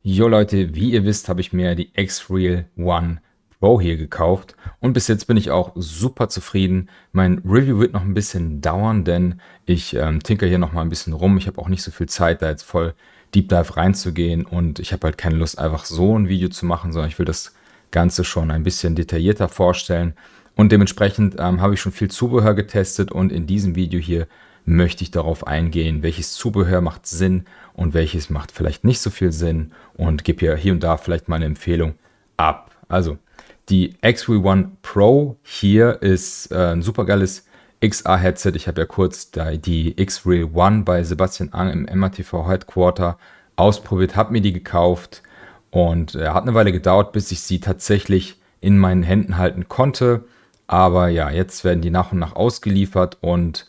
Jo Leute, wie ihr wisst, habe ich mir die X-Real One Pro hier gekauft und bis jetzt bin ich auch super zufrieden. Mein Review wird noch ein bisschen dauern, denn ich tinker hier noch mal ein bisschen rum. Ich habe auch nicht so viel Zeit, da jetzt voll Deep Dive reinzugehen und ich habe halt keine Lust, einfach so ein Video zu machen, sondern ich will das Ganze schon ein bisschen detaillierter vorstellen. Und dementsprechend habe ich schon viel Zubehör getestet und in diesem Video hier möchte ich darauf eingehen, welches Zubehör macht Sinn und welches macht vielleicht nicht so viel Sinn und gebe hier und da vielleicht mal eine Empfehlung ab. Also die X-Real One Pro hier ist ein super geiles XR-Headset. Ich habe ja kurz die X-Real One bei Sebastian Ang im MATV Headquarter ausprobiert, habe mir die gekauft und hat eine Weile gedauert, bis ich sie tatsächlich in meinen Händen halten konnte. Aber ja, jetzt werden die nach und nach ausgeliefert und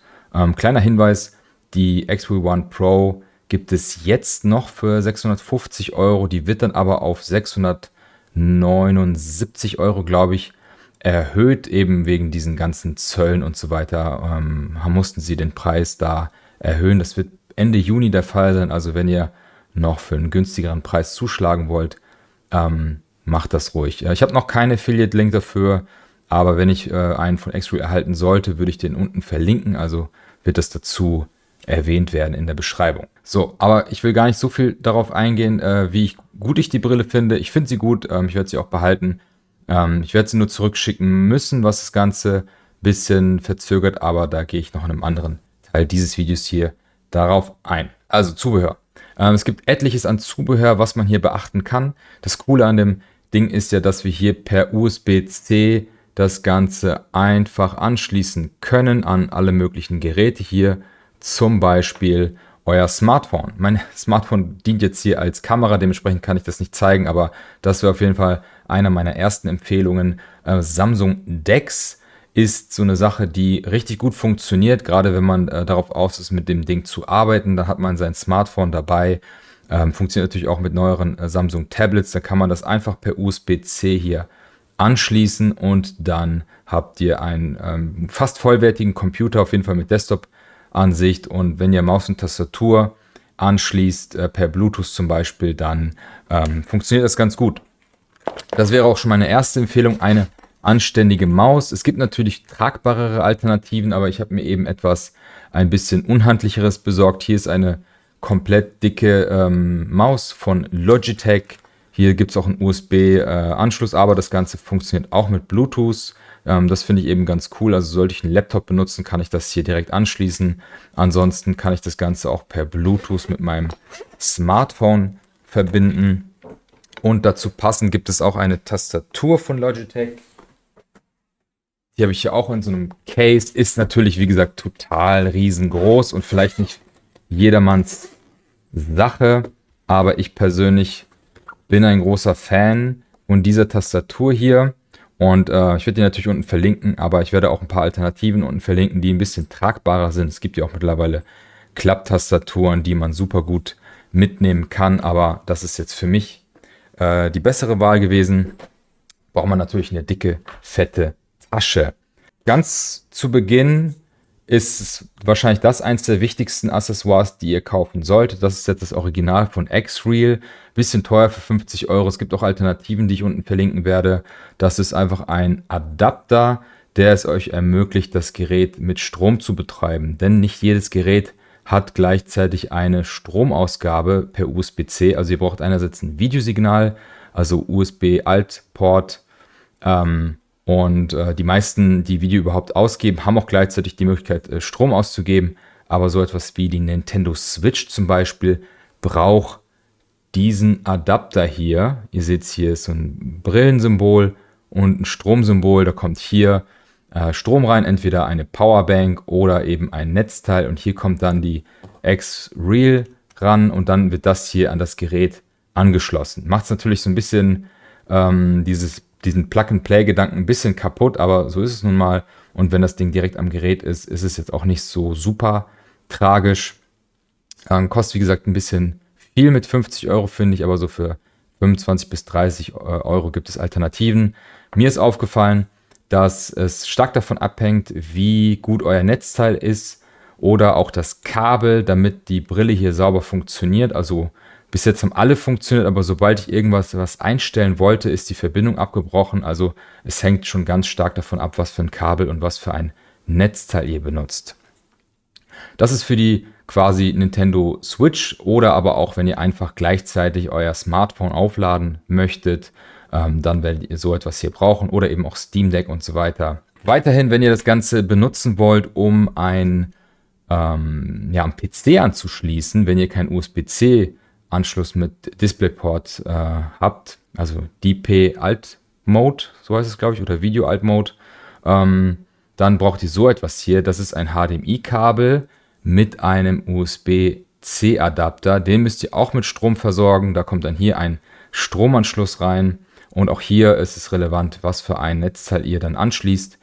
kleiner Hinweis, die X-Real One Pro gibt es jetzt noch für 650 Euro. Die wird dann aber auf 679 Euro, glaube ich, erhöht, eben wegen diesen ganzen Zöllen und so weiter. Mussten sie den Preis da erhöhen. Das wird Ende Juni der Fall sein. Also wenn ihr noch für einen günstigeren Preis zuschlagen wollt, macht das ruhig. Ich habe noch keinen Affiliate-Link dafür, aber wenn ich einen von X-Real erhalten sollte, würde ich den unten verlinken. Also wird das dazu erwähnt werden in der Beschreibung. So, aber ich will gar nicht so viel darauf eingehen, gut ich die Brille finde. Ich finde sie gut, ich werde sie auch behalten. Ich werde sie nur zurückschicken müssen, was das Ganze ein bisschen verzögert, aber da gehe ich noch in einem anderen Teil dieses Videos hier darauf ein. Also Zubehör. Es gibt etliches an Zubehör, was man hier beachten kann. Das Coole an dem Ding ist ja, dass wir hier per USB-C das Ganze einfach anschließen können an alle möglichen Geräte hier, zum Beispiel euer Smartphone. Mein Smartphone dient jetzt hier als Kamera, dementsprechend kann ich das nicht zeigen, aber das wäre auf jeden Fall eine meiner ersten Empfehlungen. Samsung DeX ist so eine Sache, die richtig gut funktioniert, gerade wenn man darauf aus ist, mit dem Ding zu arbeiten. Da hat man sein Smartphone dabei. Funktioniert natürlich auch mit neueren Samsung Tablets. Da kann man das einfach per USB-C hier anschließen und dann habt ihr einen fast vollwertigen Computer, auf jeden Fall mit Desktop-Ansicht. Und wenn ihr Maus und Tastatur anschließt, per Bluetooth zum Beispiel, dann funktioniert das ganz gut. Das wäre auch schon meine erste Empfehlung, eine anständige Maus. Es gibt natürlich tragbarere Alternativen, aber ich habe mir eben etwas ein bisschen unhandlicheres besorgt. Hier ist eine komplett dicke Maus von Logitech. Hier gibt es auch einen USB-Anschluss, aber das Ganze funktioniert auch mit Bluetooth. Das finde ich eben ganz cool. Also sollte ich einen Laptop benutzen, kann ich das hier direkt anschließen. Ansonsten kann ich das Ganze auch per Bluetooth mit meinem Smartphone verbinden. Und dazu passend gibt es auch eine Tastatur von Logitech. Die habe ich hier auch in so einem Case. Ist natürlich, wie gesagt, total riesengroß und vielleicht nicht jedermanns Sache. Aber ich persönlich bin ein großer Fan von dieser Tastatur hier. Und ich werde die natürlich unten verlinken, aber ich werde auch ein paar Alternativen unten verlinken, die ein bisschen tragbarer sind. Es gibt ja auch mittlerweile Klapptastaturen, die man super gut mitnehmen kann. Aber das ist jetzt für mich die bessere Wahl gewesen. Braucht man natürlich eine dicke, fette Tasche. Ganz zu Beginn ist es wahrscheinlich das eins der wichtigsten Accessoires, die ihr kaufen solltet. Das ist jetzt das Original von X-Real. Bisschen teuer für 50 Euro. Es gibt auch Alternativen, die ich unten verlinken werde. Das ist einfach ein Adapter, der es euch ermöglicht, das Gerät mit Strom zu betreiben. Denn nicht jedes Gerät hat gleichzeitig eine Stromausgabe per USB-C. Also ihr braucht einerseits ein Videosignal, also USB-Alt-Port. Die meisten, die Video überhaupt ausgeben, haben auch gleichzeitig die Möglichkeit, Strom auszugeben. Aber so etwas wie die Nintendo Switch zum Beispiel braucht diesen Adapter hier. Ihr seht hier ist so ein Brillensymbol und ein Stromsymbol. Da kommt hier Strom rein, entweder eine Powerbank oder eben ein Netzteil. Und hier kommt dann die X-Real ran und dann wird das hier an das Gerät angeschlossen. Macht es natürlich so ein bisschen diesen Plug-and-Play-Gedanken ein bisschen kaputt, aber so ist es nun mal. Und wenn das Ding direkt am Gerät ist, ist es jetzt auch nicht so super tragisch. Kostet, wie gesagt, ein bisschen viel mit 50 Euro, finde ich, aber so für 25 bis 30 Euro gibt es Alternativen. Mir ist aufgefallen, dass es stark davon abhängt, wie gut euer Netzteil ist oder auch das Kabel, damit die Brille hier sauber funktioniert. Also Bis jetzt haben alle funktioniert, aber sobald ich was einstellen wollte, ist die Verbindung abgebrochen. Also es hängt schon ganz stark davon ab, was für ein Kabel und was für ein Netzteil ihr benutzt. Das ist für die quasi Nintendo Switch oder aber auch, wenn ihr einfach gleichzeitig euer Smartphone aufladen möchtet, dann werdet ihr so etwas hier brauchen oder eben auch Steam Deck und so weiter. Weiterhin, wenn ihr das Ganze benutzen wollt, um einen PC anzuschließen, wenn ihr keinen USB-C-Anschluss mit DisplayPort habt, also DP Alt Mode, so heißt es glaube ich, oder Video Alt Mode, dann braucht ihr so etwas hier. Das ist ein HDMI-Kabel mit einem USB-C-Adapter. Den müsst ihr auch mit Strom versorgen. Da kommt dann hier ein Stromanschluss rein. Und auch hier ist es relevant, was für ein Netzteil ihr dann anschließt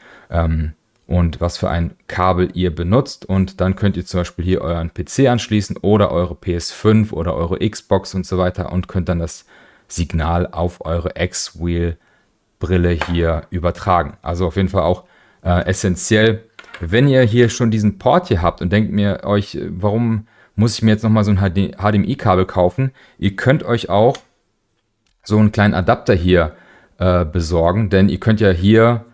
und was für ein Kabel ihr benutzt. Und dann könnt ihr zum Beispiel hier euren PC anschließen oder eure PS5 oder eure Xbox und so weiter und könnt dann das Signal auf eure X-Wheel-Brille hier übertragen. Also auf jeden Fall auch essentiell. Wenn ihr hier schon diesen Port hier habt und denkt mir euch, warum muss ich mir jetzt nochmal so ein HDMI-Kabel kaufen? Ihr könnt euch auch so einen kleinen Adapter hier besorgen, denn ihr könnt ja hier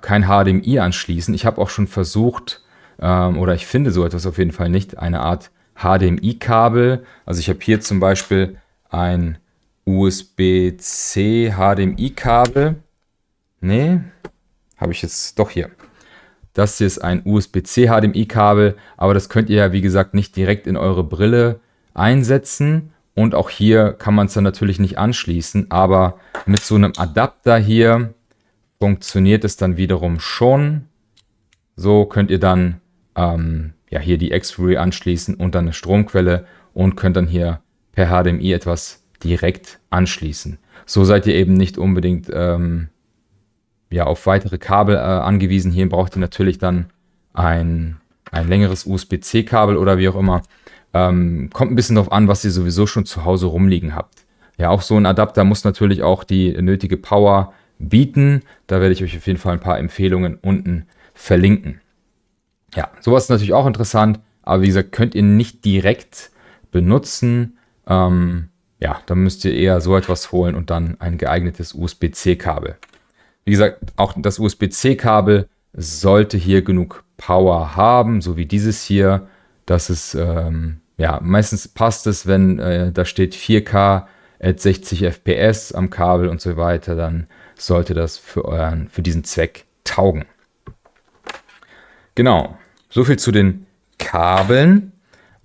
kein HDMI anschließen. Ich habe auch schon versucht, oder ich finde so etwas auf jeden Fall nicht, eine Art HDMI-Kabel. Also ich habe hier zum Beispiel ein USB-C HDMI-Kabel. Nee, habe ich jetzt doch hier. Das hier ist ein USB-C HDMI-Kabel, aber das könnt ihr ja wie gesagt nicht direkt in eure Brille einsetzen. Und auch hier kann man es dann natürlich nicht anschließen, aber mit so einem Adapter hier funktioniert es dann wiederum schon. So könnt ihr dann hier die X-Wheel anschließen und dann eine Stromquelle und könnt dann hier per HDMI etwas direkt anschließen. So seid ihr eben nicht unbedingt auf weitere Kabel angewiesen. Hier braucht ihr natürlich dann ein längeres USB-C-Kabel oder wie auch immer. Kommt ein bisschen darauf an, was ihr sowieso schon zu Hause rumliegen habt. Ja, auch so ein Adapter muss natürlich auch die nötige Power bieten. Da werde ich euch auf jeden Fall ein paar Empfehlungen unten verlinken. Ja, sowas ist natürlich auch interessant, aber wie gesagt, könnt ihr nicht direkt benutzen. Dann müsst ihr eher so etwas holen und dann ein geeignetes USB-C-Kabel. Wie gesagt, auch das USB-C-Kabel sollte hier genug Power haben, so wie dieses hier. Das ist, meistens passt es, wenn da steht 4K at 60 FPS am Kabel und so weiter, dann sollte das für diesen Zweck taugen. Genau, soviel zu den Kabeln.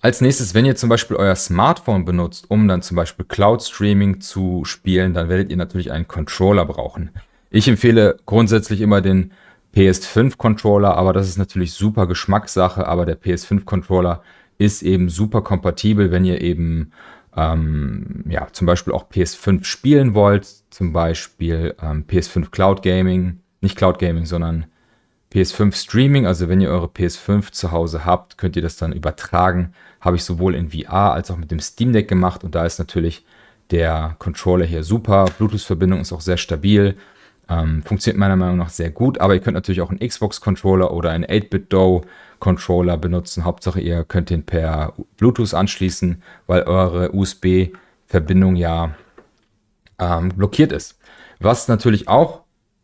Als nächstes, wenn ihr zum Beispiel euer Smartphone benutzt, um dann zum Beispiel Cloud Streaming zu spielen, dann werdet ihr natürlich einen Controller brauchen. Ich empfehle grundsätzlich immer den PS5-Controller, aber das ist natürlich super Geschmackssache, aber der PS5-Controller ist eben super kompatibel, wenn ihr eben zum Beispiel auch PS5 spielen wollt, zum Beispiel PS5 Cloud Gaming, nicht Cloud Gaming, sondern PS5 Streaming, also wenn ihr eure PS5 zu Hause habt, könnt ihr das dann übertragen. Habe ich sowohl in VR als auch mit dem Steam Deck gemacht und da ist natürlich der Controller hier super. Bluetooth-Verbindung ist auch sehr stabil. Funktioniert meiner Meinung nach sehr gut, aber ihr könnt natürlich auch einen Xbox-Controller oder einen 8-Bit-Do-Controller benutzen. Hauptsache ihr könnt den per Bluetooth anschließen, weil eure USB-Verbindung ja blockiert ist. Was natürlich auch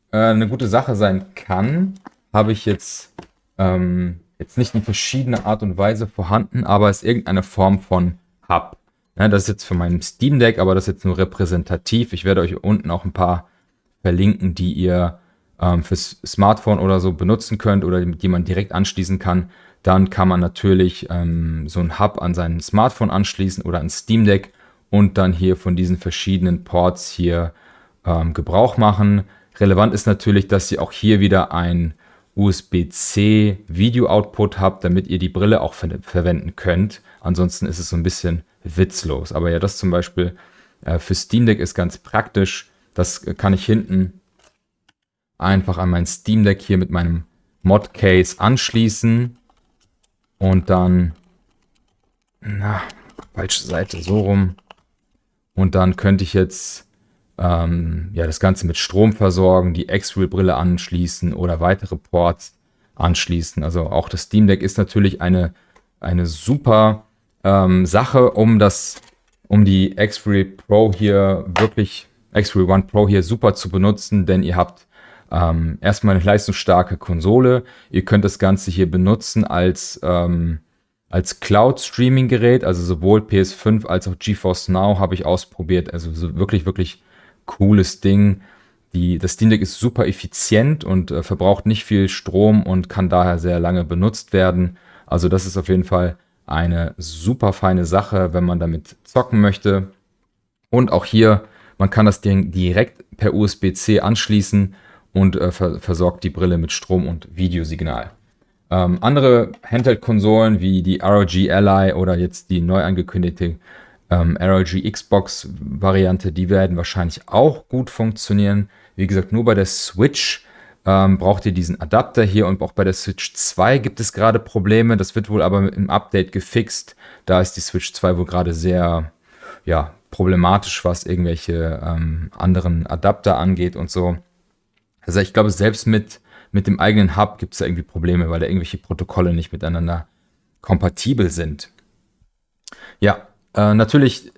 eine gute Sache sein kann, habe ich jetzt nicht in verschiedener Art und Weise vorhanden, aber ist irgendeine Form von Hub. Ja, das ist jetzt für meinen Steam Deck, aber das ist jetzt nur repräsentativ. Ich werde euch unten auch ein paar verlinken, die ihr fürs Smartphone oder so benutzen könnt oder die man direkt anschließen kann. Dann kann man natürlich so einen Hub an sein Smartphone anschließen oder an Steam Deck und dann hier von diesen verschiedenen Ports hier Gebrauch machen. Relevant ist natürlich, dass ihr auch hier wieder ein USB-C Video-Output habt, damit ihr die Brille auch verwenden könnt. Ansonsten ist es so ein bisschen witzlos. Aber ja, das zum Beispiel für Steam Deck ist ganz praktisch. Das kann ich hinten einfach an mein Steam Deck hier mit meinem Mod-Case anschließen. Und dann, falsche Seite, so rum. Und dann könnte ich jetzt das Ganze mit Strom versorgen, die X-Wheel-Brille anschließen oder weitere Ports anschließen. Also auch das Steam Deck ist natürlich eine super Sache, um das um die X-Ray Pro hier wirklich, X-Ray One Pro hier super zu benutzen, denn ihr habt erstmal eine leistungsstarke Konsole. Ihr könnt das Ganze hier benutzen als Cloud-Streaming-Gerät, also sowohl PS5 als auch GeForce Now habe ich ausprobiert. Also so wirklich, wirklich cooles Ding. Das Steam Deck ist super effizient und verbraucht nicht viel Strom und kann daher sehr lange benutzt werden. Also das ist auf jeden Fall eine super feine Sache, wenn man damit zocken möchte. Und auch hier, man kann das Ding direkt per USB-C anschließen und versorgt die Brille mit Strom und Videosignal. Andere Handheld-Konsolen wie die ROG Ally oder jetzt die neu angekündigte ROG Xbox-Variante, die werden wahrscheinlich auch gut funktionieren. Wie gesagt, nur bei der Switch braucht ihr diesen Adapter hier und auch bei der Switch 2 gibt es gerade Probleme. Das wird wohl aber im Update gefixt. Da ist die Switch 2 wohl gerade sehr problematisch, was irgendwelche anderen Adapter angeht und so. Also ich glaube, selbst mit dem eigenen Hub gibt es da irgendwie Probleme, weil da irgendwelche Protokolle nicht miteinander kompatibel sind. Ja, natürlich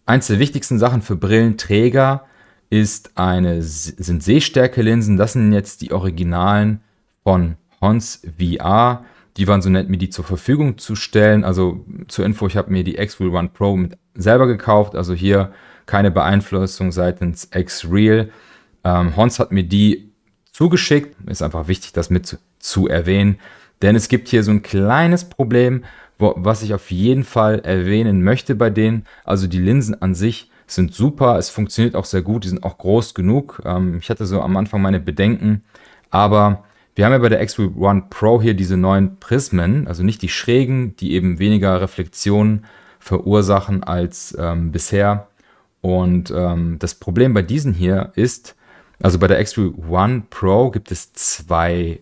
eins der wichtigsten Sachen für Brillenträger sind Sehstärke-Linsen. Das sind jetzt die Originalen von Hons VR. Die waren so nett, mir die zur Verfügung zu stellen. Also zur Info, ich habe mir die X-Real One Pro selber gekauft. Also hier keine Beeinflussung seitens X-Real. Hons hat mir die zugeschickt. Ist einfach wichtig, das mit zu erwähnen. Denn es gibt hier so ein kleines Problem, was ich auf jeden Fall erwähnen möchte bei denen. Also die Linsen an sich sind super. Es funktioniert auch sehr gut. Die sind auch groß genug. Ich hatte so am Anfang meine Bedenken. Aber wir haben ja bei der X-Real One Pro hier diese neuen Prismen. Also nicht die schrägen, die eben weniger Reflexionen verursachen als bisher. Und das Problem bei diesen hier ist, also bei der X-Real One Pro gibt es 2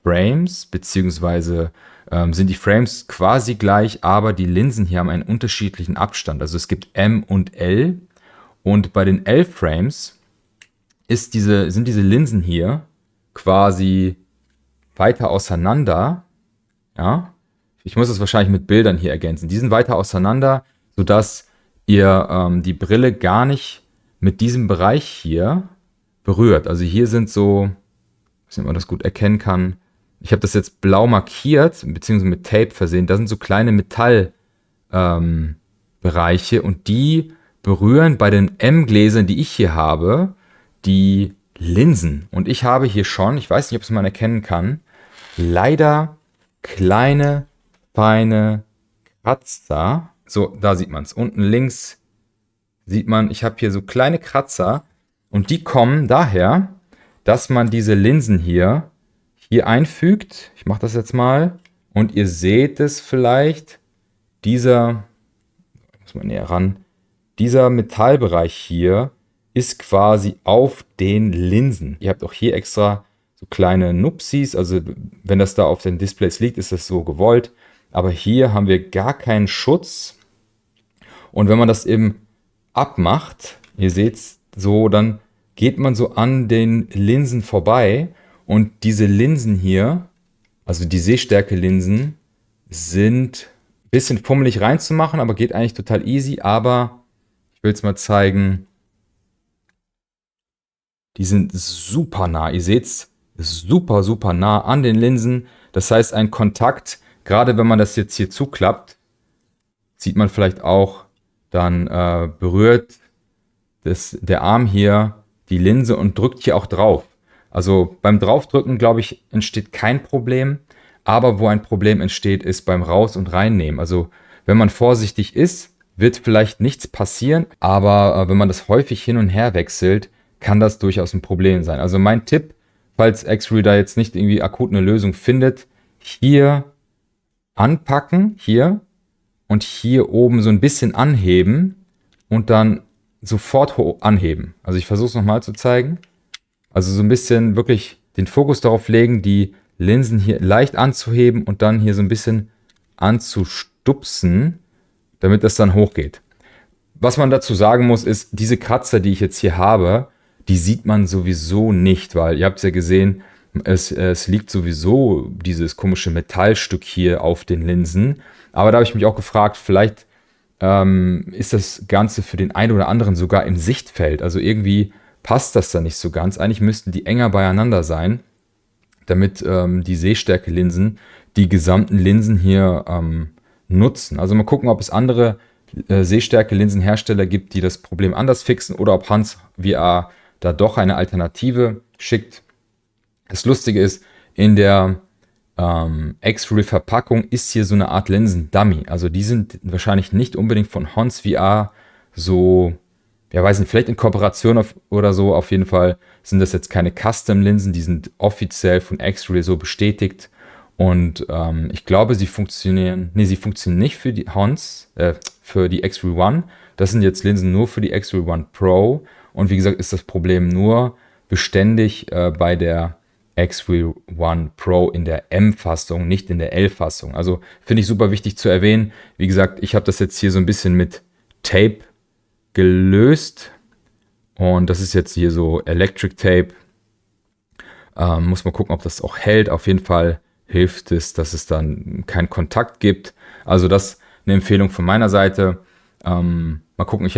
Frames, beziehungsweise sind die Frames quasi gleich, aber die Linsen hier haben einen unterschiedlichen Abstand. Also es gibt M und L und bei den L-Frames sind diese Linsen hier quasi weiter auseinander. Ja, ich muss das wahrscheinlich mit Bildern hier ergänzen. Die sind weiter auseinander, sodass ihr die Brille gar nicht mit diesem Bereich hier berührt. Also hier sind so, ich weiß nicht, ob man das gut erkennen kann. Ich habe das jetzt blau markiert, beziehungsweise mit Tape versehen. Da sind so kleine Metallbereiche und die berühren bei den M-Gläsern, die ich hier habe, die Linsen. Und ich habe hier schon, ich weiß nicht, ob es man erkennen kann, leider kleine, feine Kratzer. So, da sieht man es. Unten links sieht man, ich habe hier so kleine Kratzer und die kommen daher, dass man diese Linsen hier einfügt. Ich mache das jetzt mal und ihr seht es vielleicht, muss man näher ran, dieser Metallbereich hier ist quasi auf den Linsen. Ihr habt auch hier extra so kleine Nupsis, also wenn das da auf den Displays liegt, ist das so gewollt, aber hier haben wir gar keinen Schutz und wenn man das eben abmacht, ihr seht es so, dann geht man so an den Linsen vorbei und diese Linsen hier, also die Sehstärke-Linsen, sind ein bisschen fummelig reinzumachen, aber geht eigentlich total easy. Aber ich will es mal zeigen. Die sind super nah. Ihr seht es, super, super nah an den Linsen. Das heißt, ein Kontakt, gerade wenn man das jetzt hier zuklappt, sieht man vielleicht auch, dann berührt der Arm hier die Linse und drückt hier auch drauf. Also beim Draufdrücken, glaube ich, entsteht kein Problem. Aber wo ein Problem entsteht, ist beim Raus- und Reinnehmen. Also wenn man vorsichtig ist, wird vielleicht nichts passieren. Aber wenn man das häufig hin und her wechselt, kann das durchaus ein Problem sein. Also mein Tipp, falls X-Real da jetzt nicht irgendwie akut eine Lösung findet, hier anpacken, hier und hier oben so ein bisschen anheben und dann sofort anheben. Also ich versuche es nochmal zu zeigen. Also so ein bisschen wirklich den Fokus darauf legen, die Linsen hier leicht anzuheben und dann hier so ein bisschen anzustupsen, damit das dann hochgeht. Was man dazu sagen muss, ist, diese Kratzer, die ich jetzt hier habe, die sieht man sowieso nicht, weil ihr habt es ja gesehen, es liegt sowieso dieses komische Metallstück hier auf den Linsen. Aber da habe ich mich auch gefragt, vielleicht ist das Ganze für den einen oder anderen sogar im Sichtfeld. Also irgendwie passt das da nicht so ganz. Eigentlich müssten die enger beieinander sein, damit die Sehstärke-Linsen die gesamten Linsen hier nutzen. Also mal gucken, ob es andere Sehstärke-Linsenhersteller gibt, die das Problem anders fixen oder ob Hans VR da doch eine Alternative schickt. Das Lustige ist, in der X-Ray-Verpackung ist hier so eine Art Linsen-Dummy. Also die sind wahrscheinlich nicht unbedingt von Hans VR so, ja weiß nicht, vielleicht in Kooperation oder so. Auf jeden Fall sind das jetzt keine Custom-Linsen, die sind offiziell von X-Ray so bestätigt. Und ich glaube, sie funktionieren nicht für die für die X-Ray One. Das sind jetzt Linsen nur für die X-Ray One Pro. Und wie gesagt, ist das Problem nur beständig bei der X-Ray One Pro in der M-Fassung, nicht in der L-Fassung. Also finde ich super wichtig zu erwähnen. Wie gesagt, ich habe das jetzt hier so ein bisschen mit Tape gelöst. Und das ist jetzt hier so Electric Tape. Muss man gucken, ob das auch hält. Auf jeden Fall hilft es, dass es dann keinen Kontakt gibt. Also das eine Empfehlung von meiner Seite. Mal gucken,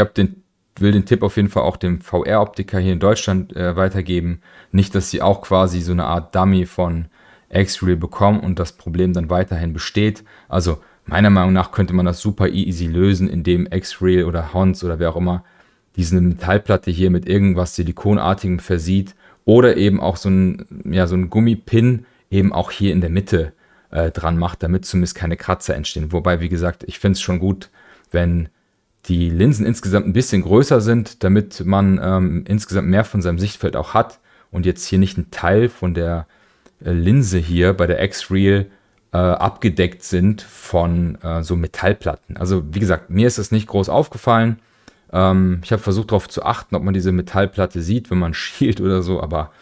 will den Tipp auf jeden Fall auch dem VR-Optiker hier in Deutschland weitergeben. Nicht, dass sie auch quasi so eine Art Dummy von X-Ray bekommen und das Problem dann weiterhin besteht. Also meiner Meinung nach könnte man das super easy lösen, indem X-Ray oder Hans oder wer auch immer diese Metallplatte hier mit irgendwas Silikonartigem versieht oder eben auch so ein Gummipin eben auch hier in der Mitte dran macht, damit zumindest keine Kratzer entstehen. Wobei, wie gesagt, ich finde es schon gut, wenn die Linsen insgesamt ein bisschen größer sind, damit man insgesamt mehr von seinem Sichtfeld auch hat und jetzt hier nicht ein Teil von der Linse hier bei der X-Real abgedeckt sind von so Metallplatten. Also wie gesagt, mir ist das nicht groß aufgefallen. Ich habe versucht darauf zu achten, ob man diese Metallplatte sieht, wenn man schielt oder so, aber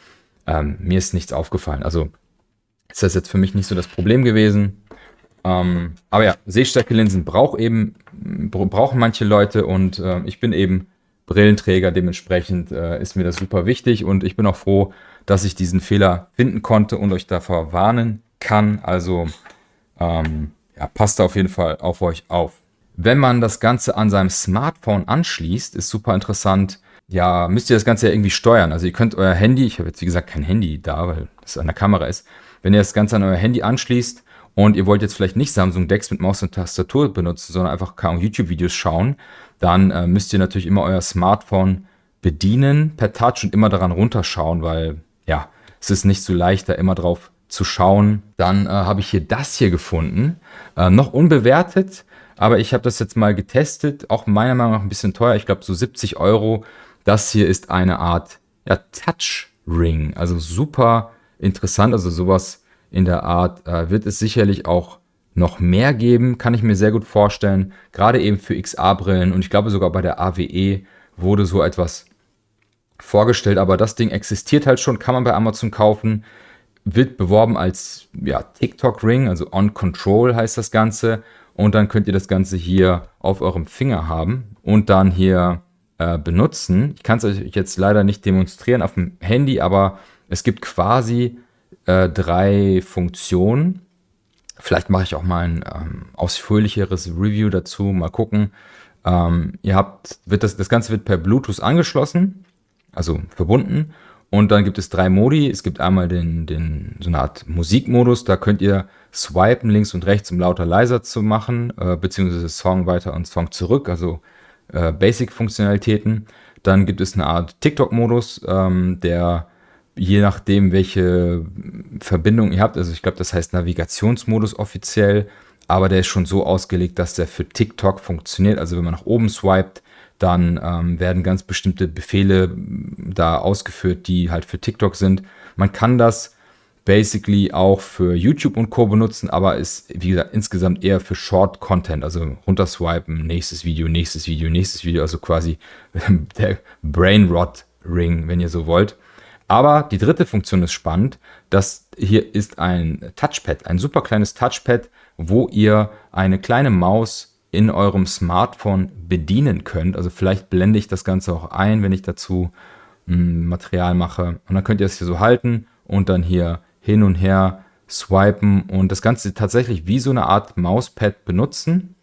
mir ist nichts aufgefallen. Also ist das jetzt für mich nicht so das Problem gewesen. Aber ja, Sehstärke-Linsen brauchen manche Leute und ich bin eben Brillenträger, dementsprechend ist mir das super wichtig und ich bin auch froh, dass ich diesen Fehler finden konnte und euch davor warnen kann. Also passt da auf jeden Fall auf euch auf. Wenn man das Ganze an seinem Smartphone anschließt, ist super interessant. Ja, müsst ihr das Ganze ja irgendwie steuern. Also ihr könnt euer Handy, ich habe jetzt wie gesagt kein Handy da, weil es an der Kamera ist. Wenn ihr das Ganze an euer Handy anschließt und ihr wollt jetzt vielleicht nicht Samsung DeX mit Maus und Tastatur benutzen, sondern einfach YouTube-Videos schauen, dann müsst ihr natürlich immer euer Smartphone bedienen per Touch und immer daran runterschauen, weil ja, es ist nicht so leicht, da immer drauf zu schauen. Dann habe ich hier das hier gefunden, noch unbewertet, aber ich habe das jetzt mal getestet, auch meiner Meinung nach ein bisschen teuer, ich glaube so 70 Euro. Das hier ist eine Art Touch-Ring, also super interessant, also sowas in der Art wird es sicherlich auch noch mehr geben, kann ich mir sehr gut vorstellen, gerade eben für XR-Brillen und ich glaube sogar bei der AWE wurde so etwas vorgestellt, aber das Ding existiert halt schon, kann man bei Amazon kaufen, wird beworben als TikTok-Ring, also On Control heißt das Ganze und dann könnt ihr das Ganze hier auf eurem Finger haben und dann hier benutzen. Ich kann es euch jetzt leider nicht demonstrieren auf dem Handy, aber es gibt quasi 3 Funktionen. Vielleicht mache ich auch mal ein ausführlicheres Review dazu. Mal gucken. Das Ganze wird per Bluetooth angeschlossen, also verbunden. Und dann gibt es 3 Modi. Es gibt einmal so eine Art Musikmodus. Da könnt ihr swipen links und rechts, um lauter leiser zu machen, beziehungsweise Song weiter und Song zurück, also Basic-Funktionalitäten. Dann gibt es eine Art TikTok-Modus, der je nachdem, welche Verbindung ihr habt, also ich glaube, das heißt Navigationsmodus offiziell, aber der ist schon so ausgelegt, dass der für TikTok funktioniert. Also wenn man nach oben swiped, dann werden ganz bestimmte Befehle da ausgeführt, die halt für TikTok sind. Man kann das basically auch für YouTube und Co. benutzen, aber ist, wie gesagt, insgesamt eher für Short-Content, also runterswipen, nächstes Video, nächstes Video, nächstes Video, also quasi der Brain-Rot-Ring, wenn ihr so wollt. Aber die dritte Funktion ist spannend. Das hier ist ein Touchpad, ein super kleines Touchpad, wo ihr eine kleine Maus in eurem Smartphone bedienen könnt. Also vielleicht blende ich das Ganze auch ein, wenn ich dazu Material mache. Und dann könnt ihr es hier so halten und dann hier hin und her swipen und das Ganze tatsächlich wie so eine Art Mauspad benutzen.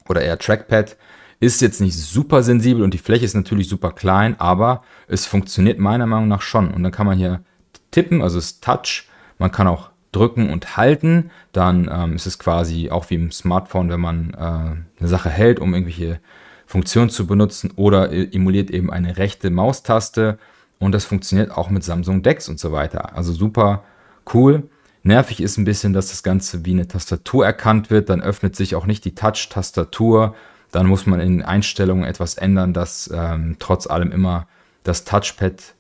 oder eher Trackpad. Ist jetzt nicht super sensibel und die Fläche ist natürlich super klein, aber es funktioniert meiner Meinung nach schon. Und dann kann man hier tippen, also es ist Touch. Man kann auch drücken und halten. Dann ist es quasi auch wie im Smartphone, wenn man eine Sache hält, um irgendwelche Funktionen zu benutzen, oder emuliert eben eine rechte Maustaste. Und das funktioniert auch mit Samsung DeX und so weiter. Also super cool. Nervig ist ein bisschen, dass das Ganze wie eine Tastatur erkannt wird. Dann öffnet sich auch nicht die Touch-Tastatur. Dann muss man in den Einstellungen etwas ändern, dass trotz allem immer das Touchpad,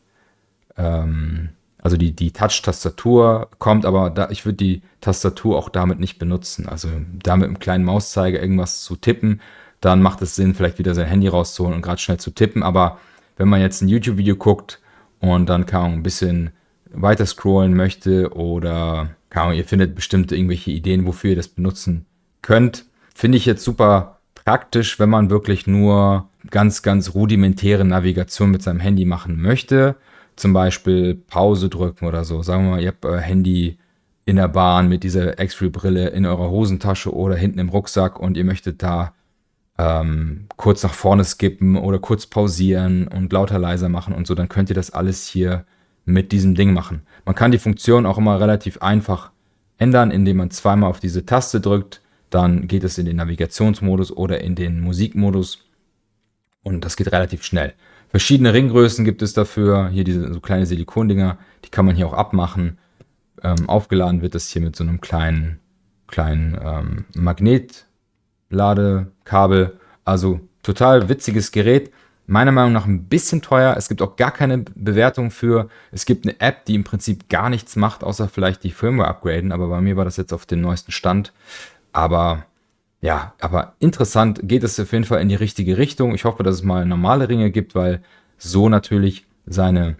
also die Touch-Tastatur kommt, aber ich würde die Tastatur auch damit nicht benutzen. Also da mit einem kleinen Mauszeiger irgendwas zu tippen, dann macht es Sinn, vielleicht wieder sein Handy rauszuholen und gerade schnell zu tippen. Aber wenn man jetzt ein YouTube-Video guckt und dann kann man ein bisschen weiter scrollen möchte oder ihr findet bestimmt irgendwelche Ideen, wofür ihr das benutzen könnt, finde ich jetzt super praktisch, wenn man wirklich nur ganz, ganz rudimentäre Navigation mit seinem Handy machen möchte. Zum Beispiel Pause drücken oder so. Sagen wir mal, ihr habt euer Handy in der Bahn mit dieser X-Ray-Brille in eurer Hosentasche oder hinten im Rucksack und ihr möchtet da kurz nach vorne skippen oder kurz pausieren und lauter leiser machen und so, dann könnt ihr das alles hier mit diesem Ding machen. Man kann die Funktion auch immer relativ einfach ändern, indem man zweimal auf diese Taste drückt. Dann geht es in den Navigationsmodus oder in den Musikmodus und das geht relativ schnell. Verschiedene Ringgrößen gibt es dafür. Hier diese so kleine Silikondinger, die kann man hier auch abmachen. Aufgeladen wird das hier mit so einem kleinen Magnetladekabel. Also total witziges Gerät. Meiner Meinung nach ein bisschen teuer. Es gibt auch gar keine Bewertung für. Es gibt eine App, die im Prinzip gar nichts macht, außer vielleicht die Firmware upgraden. Aber bei mir war das jetzt auf dem neuesten Stand. Aber interessant, geht es auf jeden Fall in die richtige Richtung. Ich hoffe, dass es mal normale Ringe gibt, weil so natürlich seine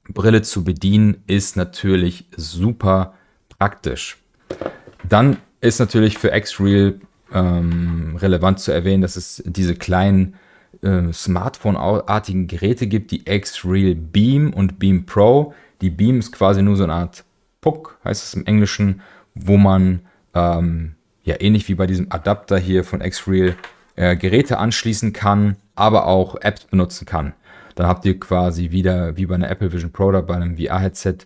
Brille zu bedienen ist natürlich super praktisch. Dann ist natürlich für X-Real relevant zu erwähnen, dass es diese kleinen Smartphone-artigen Geräte gibt, die X-Real Beam und Beam Pro. Die Beam ist quasi nur so eine Art Puck, heißt es im Englischen, wo man ähnlich wie bei diesem Adapter hier von X-Real Geräte anschließen kann, aber auch Apps benutzen kann. Dann habt ihr quasi wieder wie bei einer Apple Vision Pro oder bei einem VR-Headset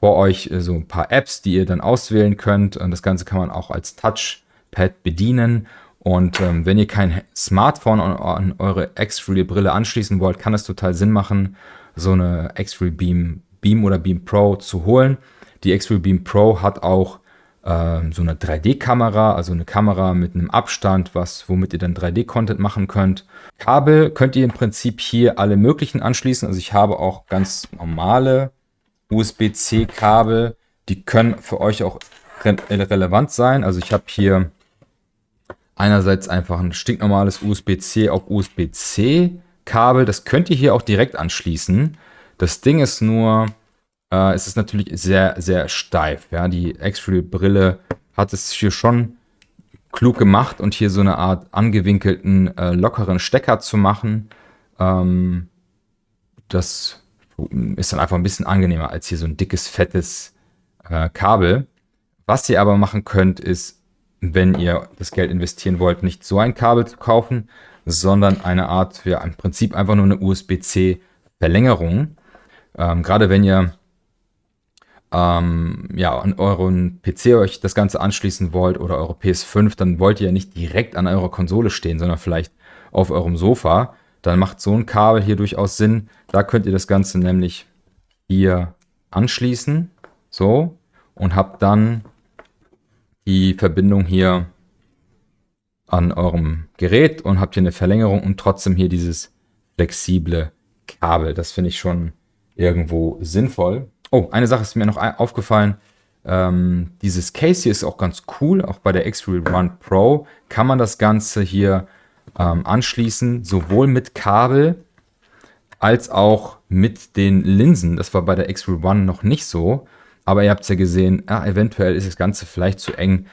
vor euch so ein paar Apps, die ihr dann auswählen könnt. Und das Ganze kann man auch als Touchpad bedienen. Und wenn ihr kein Smartphone an eure X-Real-Brille anschließen wollt, kann es total Sinn machen, so eine X-Real Beam oder Beam Pro zu holen. Die X-Real Beam Pro hat auch so eine 3D-Kamera, also eine Kamera mit einem Abstand, womit ihr dann 3D-Content machen könnt. Kabel könnt ihr im Prinzip hier alle möglichen anschließen. Also ich habe auch ganz normale USB-C-Kabel, die können für euch auch relevant sein. Also ich habe hier einerseits einfach ein stinknormales USB-C auf USB-C-Kabel. Das könnt ihr hier auch direkt anschließen. Das Ding ist nur, es ist natürlich sehr, sehr steif. Ja? Die X-Real-Brille hat es hier schon klug gemacht und hier so eine Art angewinkelten, lockeren Stecker zu machen. Das ist dann einfach ein bisschen angenehmer als hier so ein dickes, fettes Kabel. Was ihr aber machen könnt, ist, wenn ihr das Geld investieren wollt, nicht so ein Kabel zu kaufen, sondern eine Art, im Prinzip einfach nur eine USB-C-Verlängerung. Gerade wenn ihr an euren PC euch das Ganze anschließen wollt oder eure PS5, dann wollt ihr ja nicht direkt an eurer Konsole stehen, sondern vielleicht auf eurem Sofa. Dann macht so ein Kabel hier durchaus Sinn. Da könnt ihr das Ganze nämlich hier anschließen, so, und habt dann die Verbindung hier an eurem Gerät und habt hier eine Verlängerung und trotzdem hier dieses flexible Kabel. Das finde ich schon irgendwo sinnvoll. Oh, eine Sache ist mir noch aufgefallen. Dieses Case hier ist auch ganz cool. Auch bei der X-Real One Pro kann man das Ganze hier anschließen, sowohl mit Kabel als auch mit den Linsen. Das war bei der X-Real One noch nicht so. Aber ihr habt es ja gesehen, eventuell ist das Ganze vielleicht zu eng.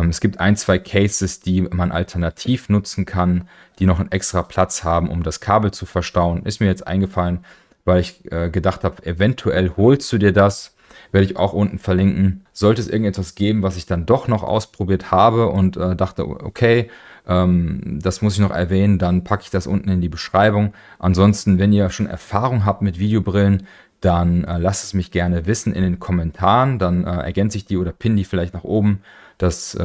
Es gibt 1, 2 Cases, die man alternativ nutzen kann, die noch einen extra Platz haben, um das Kabel zu verstauen. Ist mir jetzt eingefallen, weil ich gedacht habe, eventuell holst du dir das. werde ich auch unten verlinken. Sollte es irgendetwas geben, was ich dann doch noch ausprobiert habe und dachte, okay, das muss ich noch erwähnen, dann packe ich das unten in die Beschreibung. Ansonsten, wenn ihr schon Erfahrung habt mit Videobrillen, dann lasst es mich gerne wissen in den Kommentaren. Dann ergänze ich die oder pinne die vielleicht nach oben. Das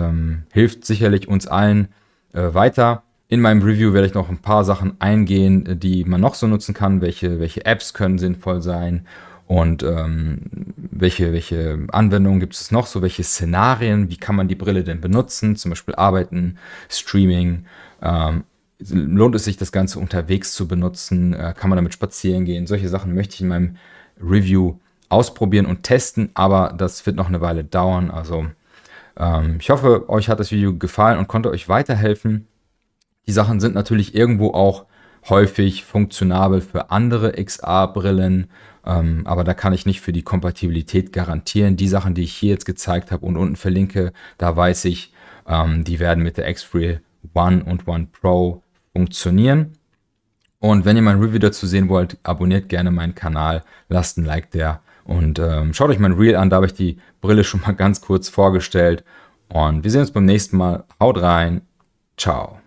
hilft sicherlich uns allen weiter. In meinem Review werde ich noch ein paar Sachen eingehen, die man noch so nutzen kann. Welche Apps können sinnvoll sein und welche Anwendungen gibt es noch so, welche Szenarien, wie kann man die Brille denn benutzen, zum Beispiel Arbeiten, Streaming. Lohnt es sich, das Ganze unterwegs zu benutzen? Kann man damit spazieren gehen? Solche Sachen möchte ich in meinem Review ausprobieren und testen, aber das wird noch eine Weile dauern. Also ich hoffe, euch hat das Video gefallen und konnte euch weiterhelfen. Die Sachen sind natürlich irgendwo auch häufig funktionabel für andere XR-Brillen, aber da kann ich nicht für die Kompatibilität garantieren. Die Sachen, die ich hier jetzt gezeigt habe und unten verlinke, da weiß ich, die werden mit der X-Real One und One Pro funktionieren. Und wenn ihr mein Review dazu sehen wollt, abonniert gerne meinen Kanal, lasst ein Like da und schaut euch mein Reel an, da habe ich die Brille schon mal ganz kurz vorgestellt. Und wir sehen uns beim nächsten Mal. Haut rein, ciao.